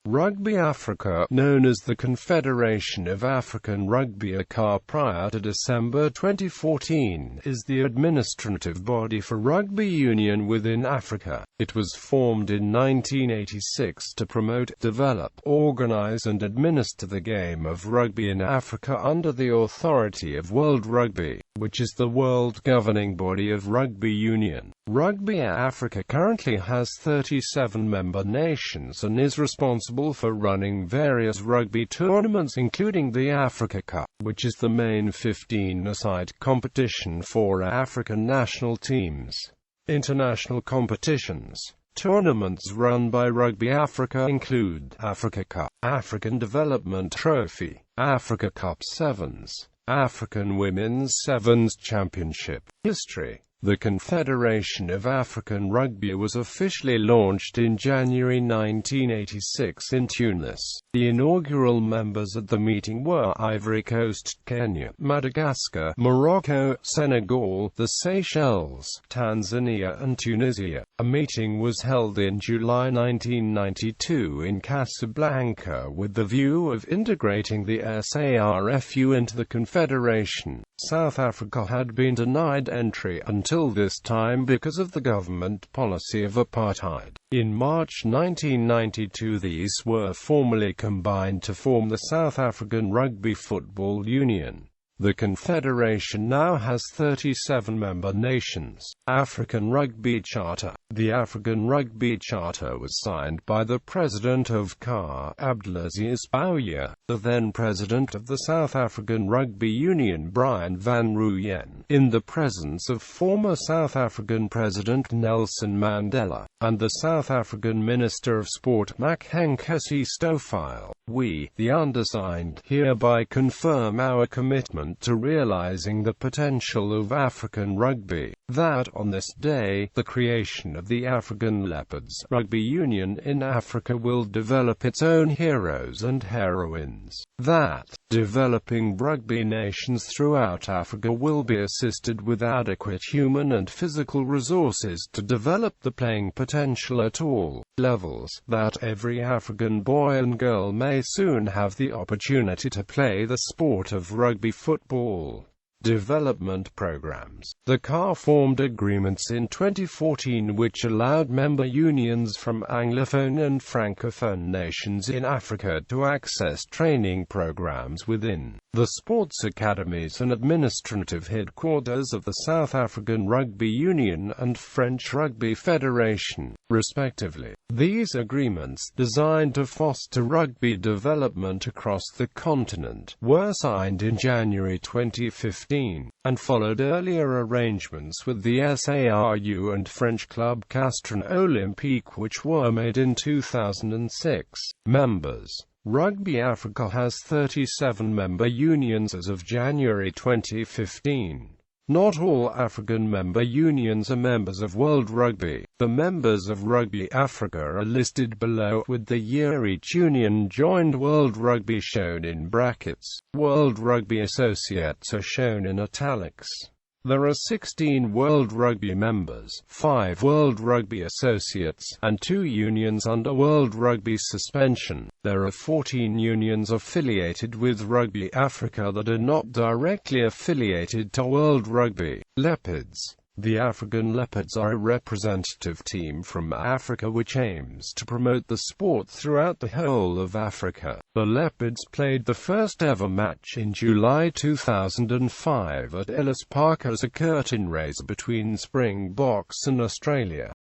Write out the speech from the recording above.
Rugby Africa, known as the Confederation of African Rugby prior to December 2014, is the administrative body for rugby union within Africa. It was formed in 1986 to promote, develop, organise and administer the game of rugby in Africa under the authority of World Rugby, which is the world governing body of rugby union. Rugby Africa currently has 37 member nations and is responsible for running various rugby tournaments including the Africa.It, which is the main 15-a-side competition for African national teams. International competitions. Tournaments run by Rugby Africa include Africa.It, African Development Trophy, Africa Cup Sevens, African Women's Sevens Championship. History. The Confederation of African Rugby was officially launched in January 1986 in Tunis. The inaugural members at the meeting were Ivory Coast, Kenya, Madagascar, Morocco, Senegal, the Seychelles, Tanzania and Tunisia. A meeting was held in July 1992 in Casablanca with the view of integrating the SARFU into the Confederation. South Africa had been denied entry until this time because of the government policy of apartheid. In March 1992 these were formally combined to form the South African Rugby Football Union. The Confederation now has 37 member nations. African Rugby Charter. The African Rugby Charter was signed by the President of CAR, Abdelaziz Bouya, the then President of the South African Rugby Union Brian van Rooyen, in the presence of former South African President Nelson Mandela, and the South African Minister of Sport Makhenkesi Stofile. We, the undersigned, hereby confirm our commitment to realizing the potential of African rugby, that on this day, the creation of the African Leopards Rugby Union in Africa will develop its own heroes and heroines, that developing rugby nations throughout Africa will be assisted with adequate human and physical resources to develop the playing potential at all levels, that every African boy and girl may soon have the opportunity to play the sport of rugby football. Development programs. The CAR formed agreements in 2014 which allowed member unions from Anglophone and Francophone nations in Africa to access training programs within the sports academies and administrative headquarters of the South African Rugby Union and French Rugby Federation, respectively. These agreements, designed to foster rugby development across the continent, were signed in January 2015, and followed earlier arrangements with the SARU and French club Castron Olympique which were made in 2006. Members. Rugby Africa has 37 member unions as of January 2015. Not all African member unions are members of World Rugby. The members of Rugby Africa are listed below, with the year each union joined World Rugby shown in brackets. World Rugby Associates are shown in italics. There are 16 World Rugby members, 5 World Rugby Associates, and 2 unions under World Rugby suspension. There are 14 unions affiliated with Rugby Africa that are not directly affiliated to World Rugby. Leopards. The African Leopards are a representative team from Africa which aims to promote the sport throughout the whole of Africa. The Leopards played the first ever match in July 2005 at Ellis Park as a curtain raiser between Springboks and Australia.